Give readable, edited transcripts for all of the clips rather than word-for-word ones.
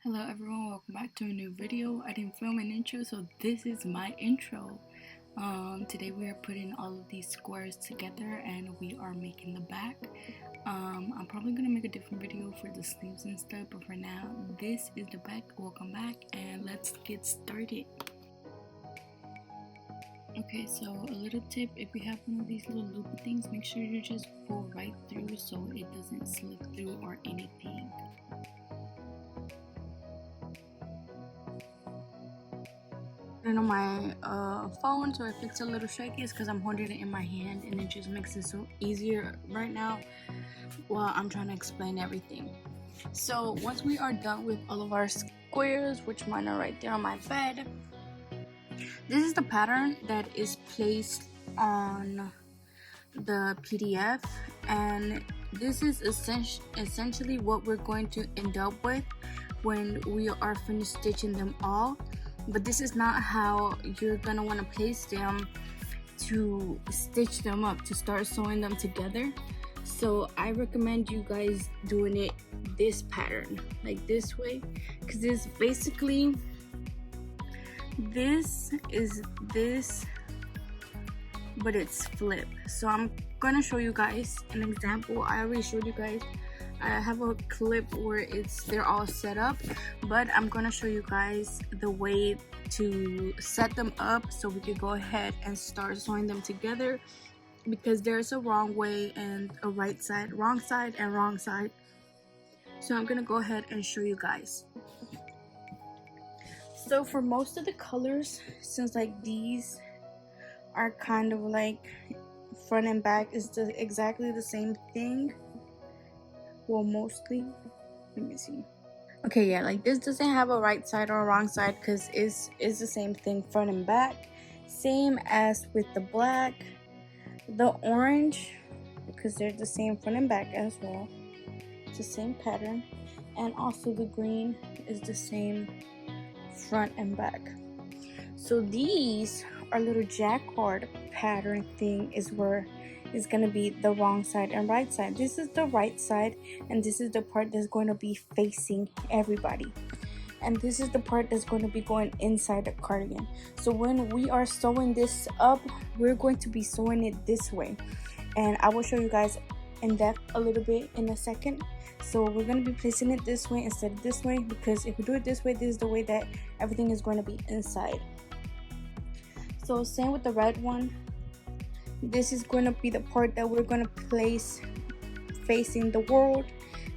Hello everyone, welcome back to a new video. I didn't film an intro, so this is my intro. Today we are putting all of these squares together and we are making the back. I'm probably gonna make a different video for the sleeves and stuff, but for now this is the back. Welcome back and let's get started. Okay, so a little tip: if you have one of these little loopy things, make sure you just pull right through so it doesn't slip through or anything. On my phone, so if it's a little shaky, it's because I'm holding it in my hand and it just makes it so easier right now while I'm trying to explain everything. So once we are done with all of our squares, which mine are right there on my bed, this is the pattern that is placed on the PDF, and this is essentially what we're going to end up with when we are finished stitching them all. But this is not how you're gonna want to place them to stitch them up, to start sewing them together. So I recommend you guys doing it this pattern, like this way, because this basically, this is this, but it's flipped. So I'm gonna show you guys an example. I already showed you guys. I have a clip where they're all set up, but I'm gonna show you guys the way to set them up so we can go ahead and start sewing them together, because there's a wrong way and a right side, wrong side and wrong side. So I'm gonna go ahead and show you guys. So for most of the colors, since like these are kind of like front and back is exactly the same thing, well, mostly, let me see. Okay, yeah, like this doesn't have a right side or a wrong side because it's the same thing front and back. Same as with the black, the orange, because they're the same front and back as well. It's the same pattern. And also the green is the same front and back. So these are little jacquard pattern thing is where is going to be the wrong side and right side. This is the right side, and this is the part that's going to be facing everybody, and this is the part that's going to be going inside the cardigan. So when we are sewing this up, we're going to be sewing it this way, and I will show you guys in depth a little bit in a second. So we're going to be placing it this way instead of this way, because if we do it this way, this is the way that everything is going to be inside. So same with the red one. This is going to be the part that we're going to place facing the world,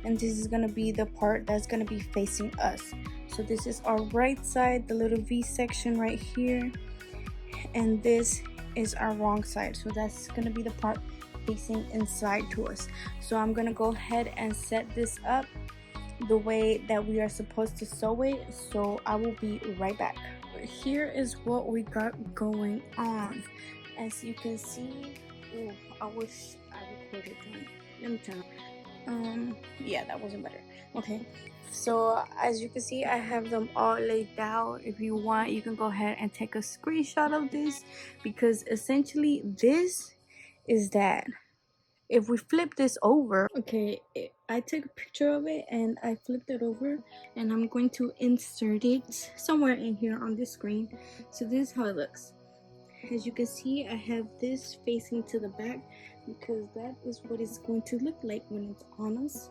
and this is going to be the part that's going to be facing us. So this is our right side, the little V section right here, and this is our wrong side. So that's going to be the part facing inside to us. So I'm going to go ahead and set this up the way that we are supposed to sew it. So I will be right back. Here is what we got going on. As you can see, I wish I recorded them. Let me turn. Yeah, that wasn't better. Okay, so as you can see, I have them all laid out. If you want, you can go ahead and take a screenshot of this, because essentially this is that. If we flip this over, okay, I took a picture of it and I flipped it over, and I'm going to insert it somewhere in here on this screen. So this is how it looks. As you can see, I have this facing to the back, because that is what it's going to look like when it's on us.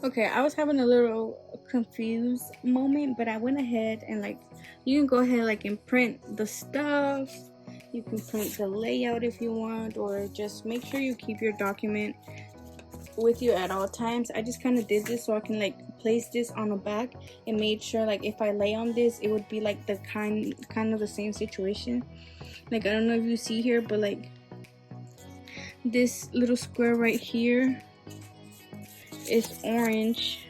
Okay, I was having a little confused moment, but I went ahead and like, you can go ahead like and print the stuff. You can print the layout if you want, or just make sure you keep your document with you at all times. I just kind of did this so I can like place this on the back, and made sure like if I lay on this, it would be like the kind of the same situation. Like, I don't know if you see here, but like this little square right here is orange.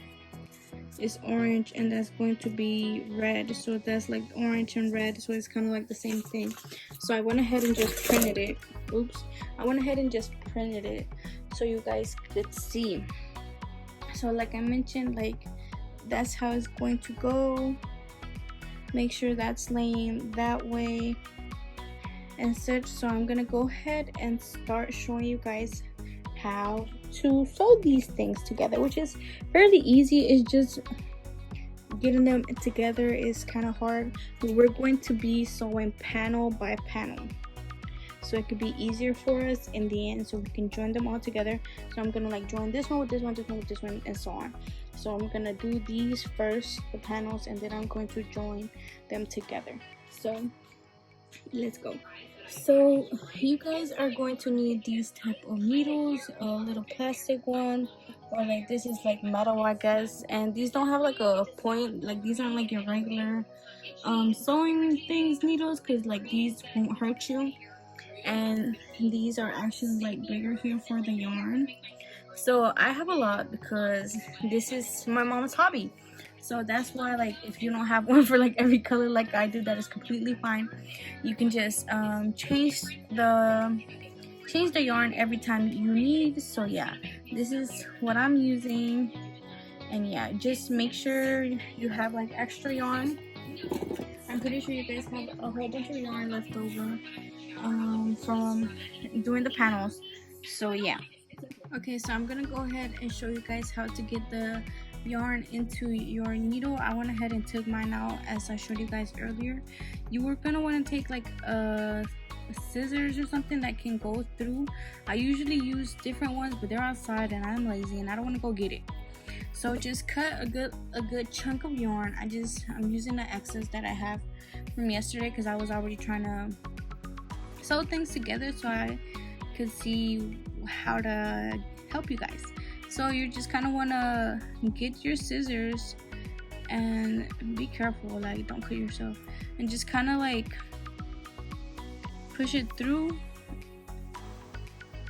It's orange, and that's going to be red. So that's like orange and red, so it's kind of like the same thing. So I went ahead and just printed it. Oops. I went ahead and just printed it so you guys could see. So like I mentioned, like that's how it's going to go. Make sure that's laying that way and such. So I'm gonna go ahead and start showing you guys how to sew these things together, which is fairly easy. It's just getting them together is kind of hard. We're going to be sewing panel by panel, so it could be easier for us in the end, so we can join them all together. So I'm gonna like join this one with this one, this one with this one, and so on. So I'm gonna do these first, the panels, and then I'm going to join them together. So let's go. So you guys are going to need these type of needles, a little plastic one, or like this is like metal, I guess, and these don't have like a point, like these aren't like your regular sewing things needles, because like these won't hurt you, and these are actually like bigger here for the yarn. So I have a lot because this is my mom's hobby. So that's why, like, if you don't have one for like every color like I do, that is completely fine. You can just change the yarn every time you need. So yeah, this is what I'm using. And yeah, just make sure you have like extra yarn. I'm pretty sure you guys have a whole bunch of yarn left over from doing the panels. So yeah. Okay, so I'm gonna go ahead and show you guys how to get the yarn into your needle. I went ahead and took mine out as I showed you guys earlier. You were gonna want to take like scissors or something that can go through. I usually use different ones, but they're outside and I'm lazy and I don't want to go get it. So just cut a good chunk of yarn. I'm using the excess that I have from yesterday because I was already trying to sew things together so I could see how to help you guys. So you just kind of want to get your scissors and be careful, like don't cut yourself, and just kind of like push it through,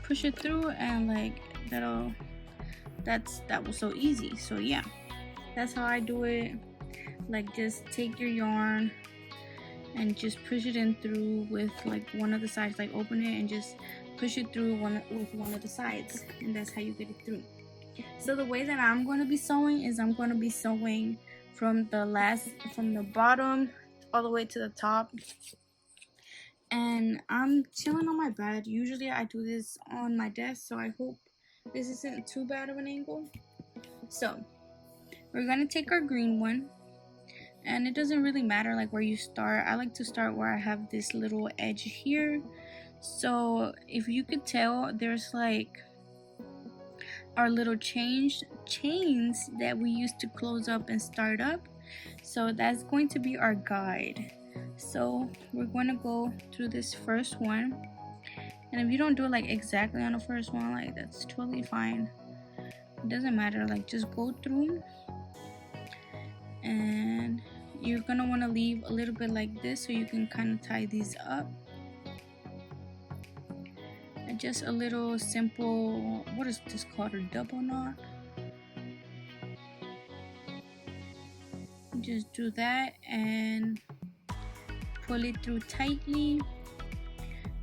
and like that was so easy. So yeah, that's how I do it. Like just take your yarn and just push it in through with like one of the sides, like open it and just push it through with one of the sides, and that's how you get it through. So the way that I'm going to be sewing is I'm going to be sewing from the bottom all the way to the top, and I'm chilling on my bed. Usually I do this on my desk, so I hope this isn't too bad of an angle. So we're going to take our green one, and it doesn't really matter like where you start. I like to start where I have this little edge here. So if you could tell, there's like our little chains that we used to close up and start up. So that's going to be our guide. So we're going to go through this first one, and if you don't do it like exactly on the first one, like that's totally fine. It doesn't matter, like just go through, and you're gonna want to leave a little bit like this so you can kind of tie these up. And just a little simple, what is this called, a double knot. Just do that and pull it through tightly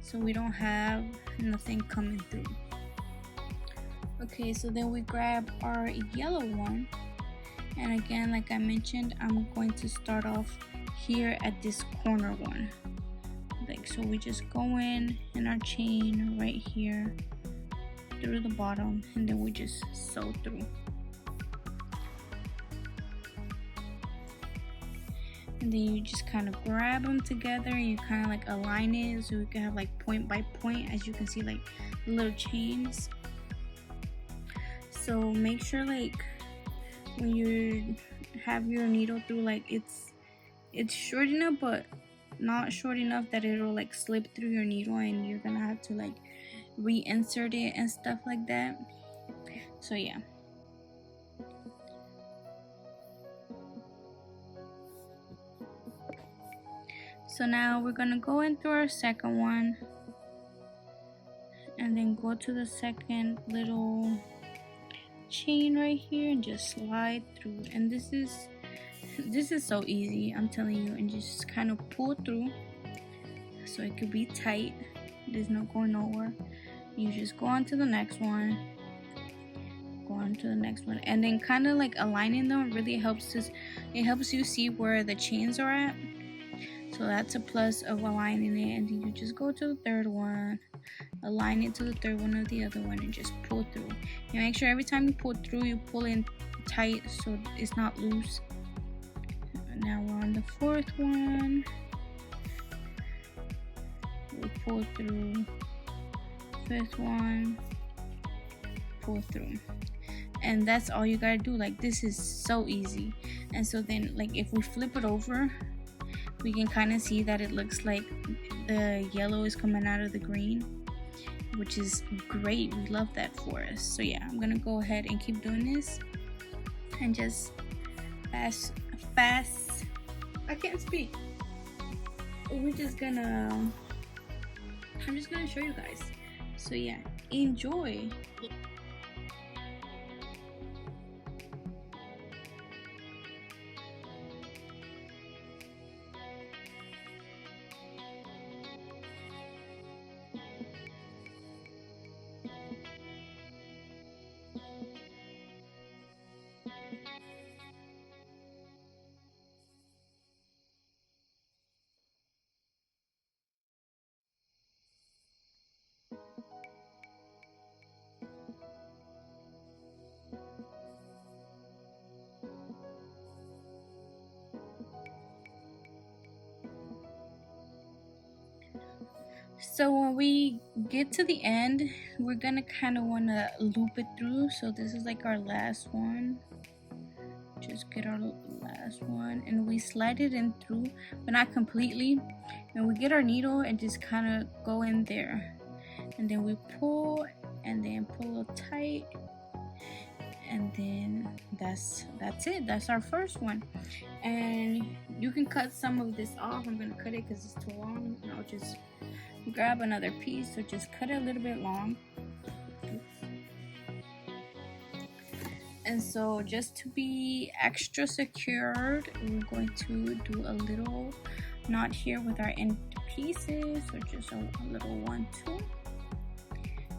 so we don't have nothing coming through. Okay, so then we grab our yellow one, and again, like I mentioned, I'm going to start off here at this corner one. Like so, we just go in our chain right here through the bottom, and then we just sew through. And then you just kind of grab them together and you kind of like align it so you can have like point by point, as you can see, like little chains. So make sure like when you have your needle through, like it's short enough but not short enough that it'll like slip through your needle and you're gonna have to like reinsert it and stuff like that. So yeah. So now we're gonna go in through our second one and then go to the second little chain right here and just slide through. And this is so easy, I'm telling you, and just kind of pull through so it could be tight. There's no going nowhere. You just go on to the next one, and then kind of like aligning them really helps us. It helps you see where the chains are at. So that's a plus of aligning it. And then you just go to the third one, align it to the third one of the other one and just pull through. And make sure every time you pull through, you pull in tight so it's not loose. Now we're on the fourth one. We pull through. Fifth one, pull through. And that's all you gotta do. Like, this is so easy. And so then, like, if we flip it over, we can kind of see that it looks like the yellow is coming out of the green, which is great. We love that for us. So yeah, I'm gonna go ahead and keep doing this and just fast I can't speak. I'm just gonna show you guys. So yeah, enjoy. So when we get to the end, we're gonna kind of want to loop it through. So this is like our last one. Just get our last one and we slide it in through, but not completely. And we get our needle and just kind of go in there, and then we pull and then pull tight, and then that's it. That's our first one. And you can cut some of this off. I'm gonna cut it because it's too long, and I'll just grab another piece. So just cut it a little bit long. And so just to be extra secured, we're going to do a little knot here with our end pieces. So just a little 1, 2,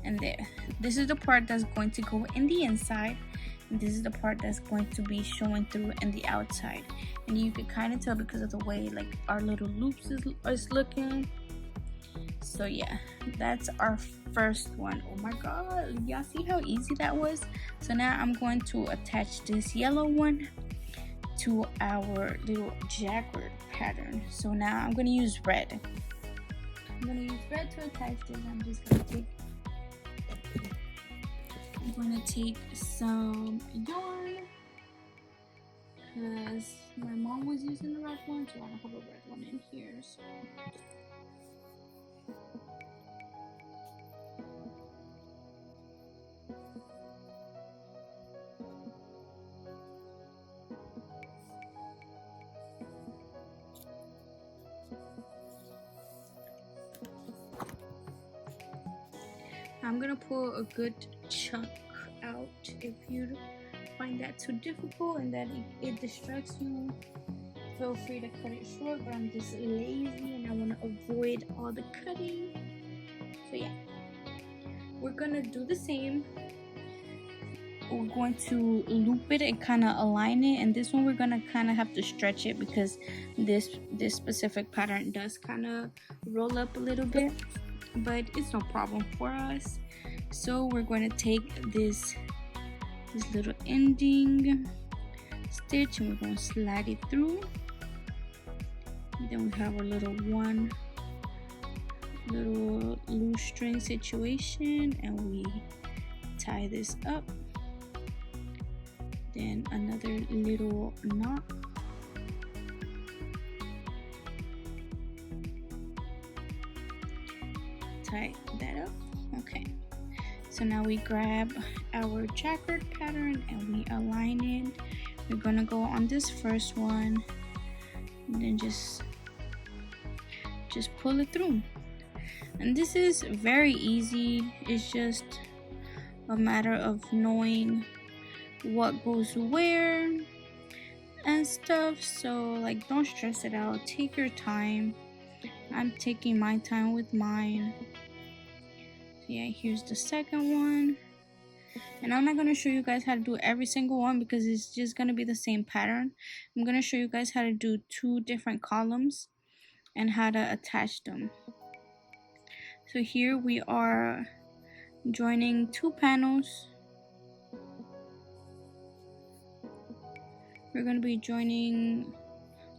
and there. This is the part that's going to go in the inside, and this is the part that's going to be showing through in the outside. And you can kind of tell because of the way like our little loops is looking. So yeah, that's our first one. Oh my god, y'all see how easy that was? So now I'm going to attach this yellow one to our little jacquard pattern. So now I'm going to use red. I'm going to use red to attach this. I'm going to take some yarn because my mom was using the red one, so I don't have a red one in here. So I'm gonna pull a good chunk out. If you find that too difficult and that it distracts you, feel free to cut it short, but I'm just lazy and I want to avoid all the cutting. So yeah, we're gonna do the same. We're going to loop it and kind of align it, and this one we're gonna kind of have to stretch it because this specific pattern does kind of roll up a little bit, but it's no problem for us. So we're going to take this little ending stitch and we're going to slide it through. And then we have our little one little loose string situation, and we tie this up. Then another little knot. Tie that up. Okay, so now we grab our jacquard pattern and we align it. We're gonna go on this first one and then just pull it through. And this is very easy. It's just a matter of knowing what goes where and stuff. So like, don't stress it out, take your time. I'm taking my time with mine. So yeah, here's the second one, and I'm not going to show you guys how to do every single one because it's just going to be the same pattern. I'm going to show you guys how to do 2 different columns and how to attach them. So here we are joining 2 panels. We're going to be joining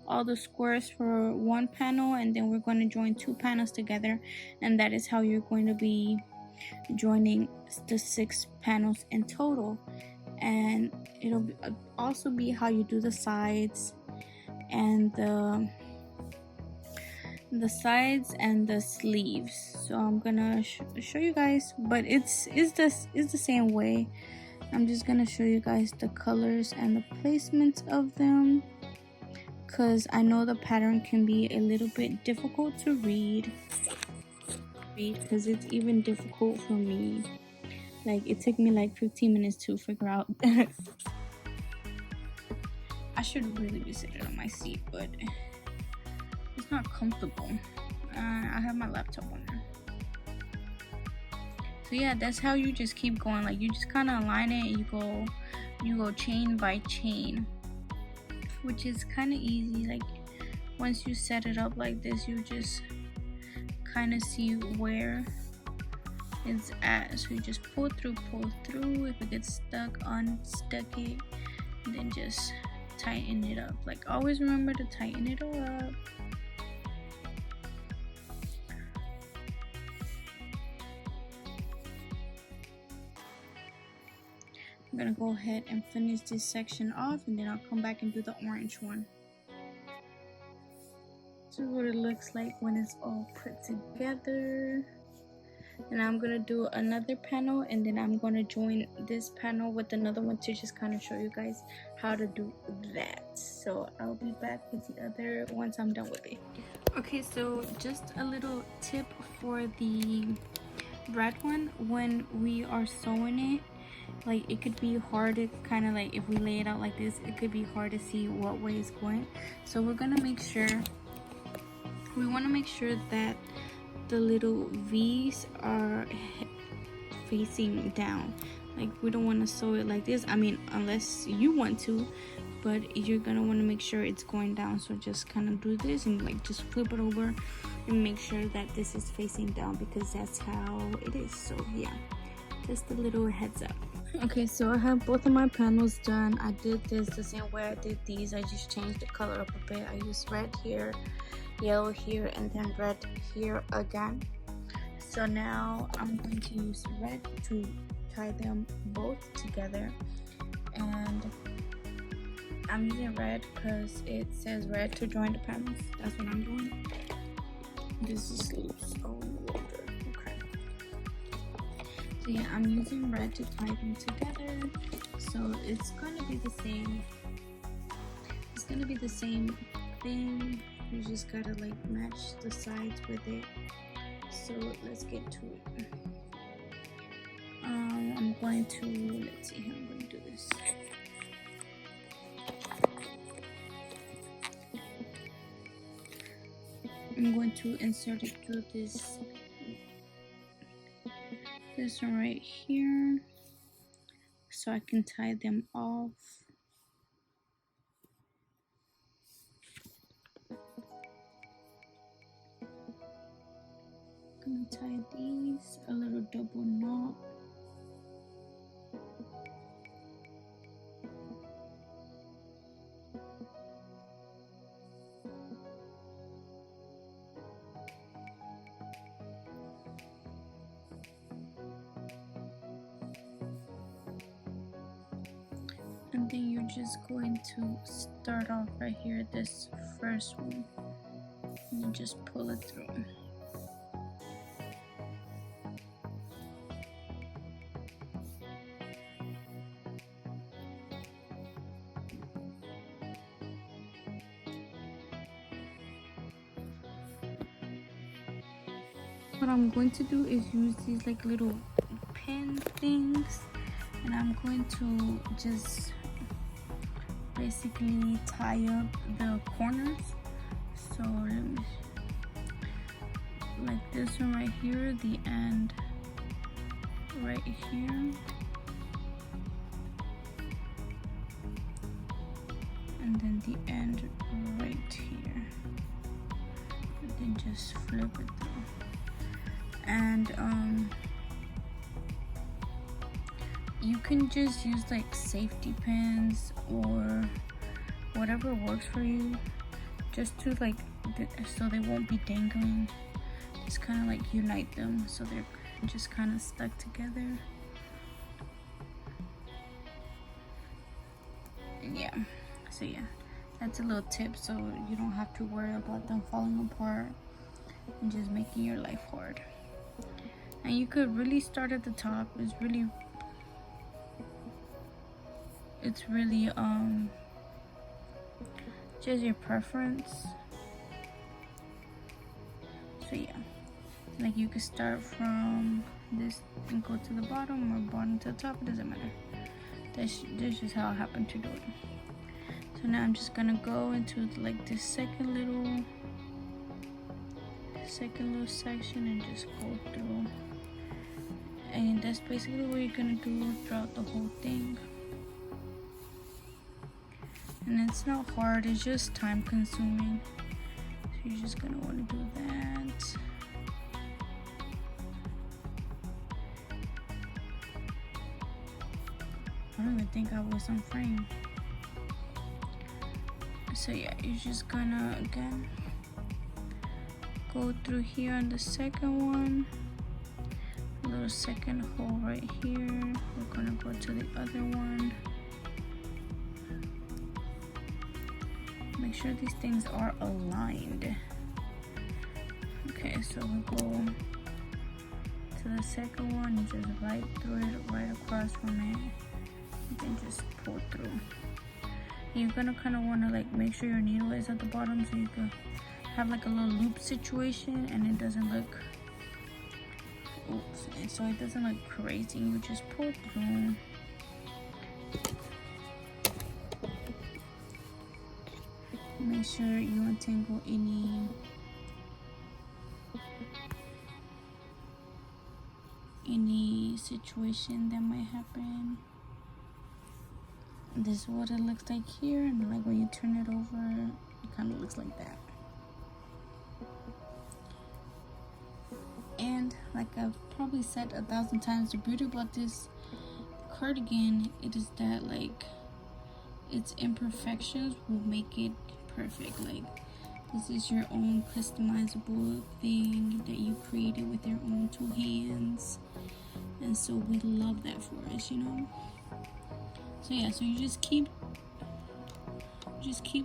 all the squares for 1 panel, and then we're going to join 2 panels together, and that is how you're going to be joining the 6 panels in total. And it'll also be how you do the sides and the sides and the sleeves. So I'm gonna show you guys, but it's the same way. I'm just gonna show you guys the colors and the placements of them, because I know the pattern can be a little bit difficult to read, because it's even difficult for me. Like, it took me like 15 minutes to figure out. I should really be sitting on my seat, but it's not comfortable. I have my laptop on there. So yeah, that's how you just keep going. Like, you just kind of align it, and you go chain by chain, which is kind of easy. Like, once you set it up like this, you just kind of see where it's at. So you just pull through. If it gets stuck, unstuck it, and then just tighten it up. Like, always remember to tighten it up. I'm gonna go ahead and finish this section off, and then I'll come back and do the orange one. This is what it looks like when it's all put together. And I'm gonna do another panel, and then I'm gonna join this panel with another one to just kind of show you guys how to do that. So I'll be back with the other once I'm done with it. Okay, so just a little tip for the red one. When we are sewing it, like, it could be hard to kind of, like, if we lay it out like this, it could be hard to see what way it's going. So we want to make sure that the little V's are facing down. Like, we don't want to sew it like this. I mean, unless you want to, but you're gonna want to make sure it's going down. So just kind of do this and, like, just flip it over and make sure that this is facing down, because that's how it is. So yeah, just a little heads up. Okay, so I have both of my panels done. I did this the same way I did these. I just changed the color up a bit. I used red here, yellow here, and then red here again. So now I'm going to use red to tie them both together, and I'm using red because it says red to join the panels. That's what I'm doing. This is loose. Oh, okay. So yeah, I'm using red to tie them together. So it's gonna be the same. It's gonna be the same thing. You just gotta, like, match the sides with it. So let's get to it. I'm going to, let's see how I'm going to do this. I'm going to insert it through this one right here, so I can tie them off. I'm gonna tie these a little double knot. And then you're just going to start off right here, this first one, and you just pull it through. What I'm going to do is use these, like, little pin things, and I'm going to just basically tie up the corners. So let me, like this one right here, the end right here, and then the end right here, and then just flip it through. And you can just use like safety pins or whatever works for you, just to like so they won't be dangling. Just kind of like unite them so they're just kind of stuck together. Yeah, so yeah, that's a little tip so you don't have to worry about them falling apart and just making your life hard. And you could really start at the top. It's really just your preference. So yeah, like you could start from this and go to the bottom, or bottom to the top, it doesn't matter. That's just how I happen to do it. So now I'm just gonna go into like this second little section and just go through. And that's basically what you're gonna do throughout the whole thing. And it's not hard, it's just time consuming. So you're just gonna wanna do that. I don't even think I was on frame. So yeah, you're just gonna again go through here on the second one, a little second hole right here. We're gonna go to the other one. Make sure these things are aligned. Okay, so we go to the second one and just right through it, right across from it. You can just pull through. You're gonna kind of want to like make sure your needle is at the bottom so you can have like a little loop situation and it doesn't look, oops, and so it doesn't look crazy. You just pull through. Make sure you untangle any situation that might happen. This is what it looks like here, and like when you turn it over, it kind of looks like that. And like I've probably said 1,000 times, the beauty about this cardigan, it is that like its imperfections will make it perfect. Like this is your own customizable thing that you created with your own two hands, and so we love that for us, you know. So yeah, so you just keep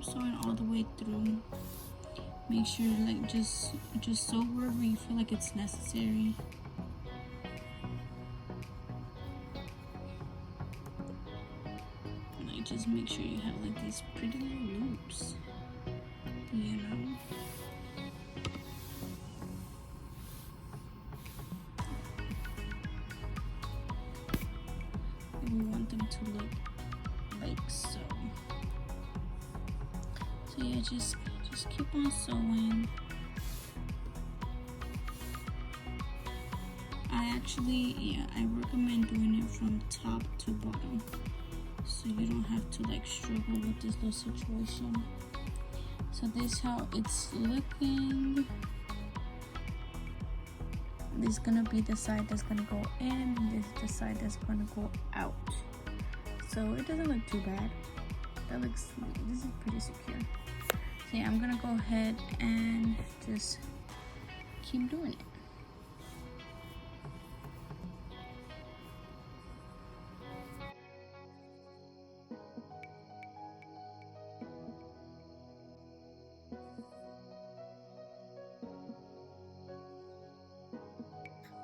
sewing all the way through. Make sure like just sew wherever you feel like it's necessary. And like just make sure you have like these pretty little loops, you know. And we want them to look like so. So yeah, just keep on sewing. I recommend doing it from top to bottom, so you don't have to like struggle with this little situation. So this is how it's looking. This is gonna be the side that's gonna go in, and this is the side that's gonna go out. So it doesn't look too bad. This is pretty secure. So yeah, I'm gonna go ahead and just keep doing it.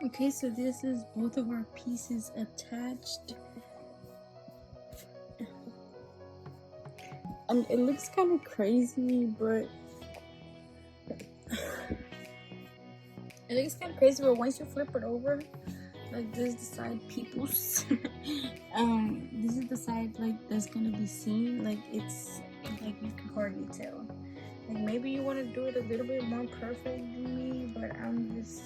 Okay, so this is both of our pieces attached. And it looks kind of crazy, but once you flip it over, like this is the side peoples. This is the side like that's gonna be seen. Like it's like you can hardly tell. Like maybe you want to do it a little bit more perfect than me, but I'm just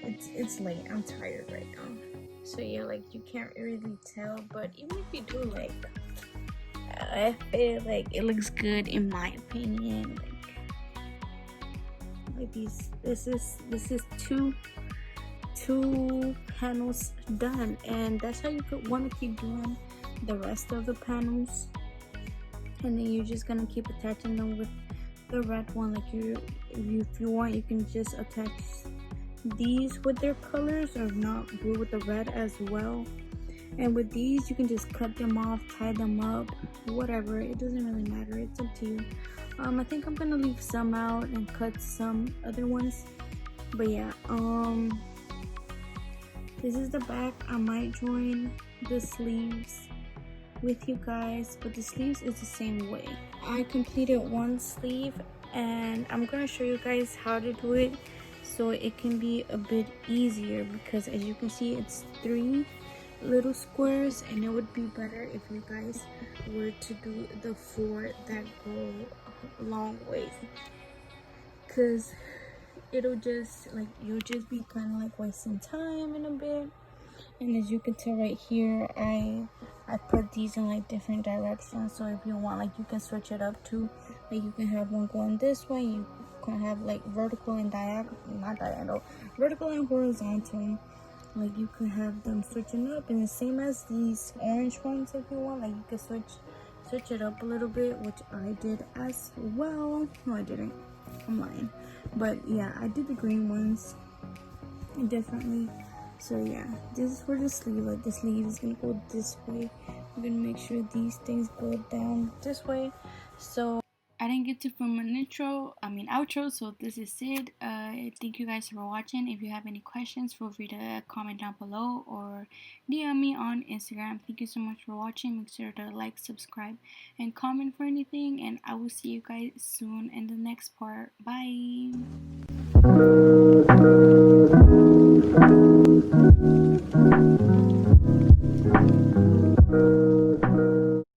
it's late. I'm tired right now. So yeah, like you can't really tell, but even if you do, like I feel like it looks good in my opinion. like these. This is two panels done, and that's how you could want to keep doing the rest of the panels. And then you're just gonna keep attaching them with the red one. Like if you want, you can just attach these with their colors, or not, glue with the red as well. And with these, you can just cut them off, tie them up, whatever. It doesn't really matter. It's up to you. I think I'm gonna leave some out and cut some other ones. But yeah, this is the back. I might join the sleeves with you guys, but the sleeves is the same way. I completed one sleeve, and I'm gonna show you guys how to do it so it can be a bit easier, because as you can see, it's 3 little squares, and it would be better if you guys were to do the 4 that go a long way, because it'll just like, you'll just be kind of like wasting time in a bit. And as you can tell right here, I put these in like different directions, so if you want, like, you can switch it up too. Like, you can have one going this way, you can have like vertical and vertical and horizontal. Like, you can have them switching up, and the same as these orange ones. If you want, like, you can switch it up a little bit, which I did as well. No, I didn't, I'm lying. But yeah, I did the green ones differently. So yeah, this is for the sleeve. Like, the sleeve is gonna go this way. I'm gonna make sure these things go down this way. So I didn't get to film an outro, so this is it. Thank you guys for watching. If you have any questions, feel free to comment down below or DM me on Instagram. Thank you so much for watching. Make sure to like, subscribe, and comment for anything, and I will see you guys soon in the next part. Bye.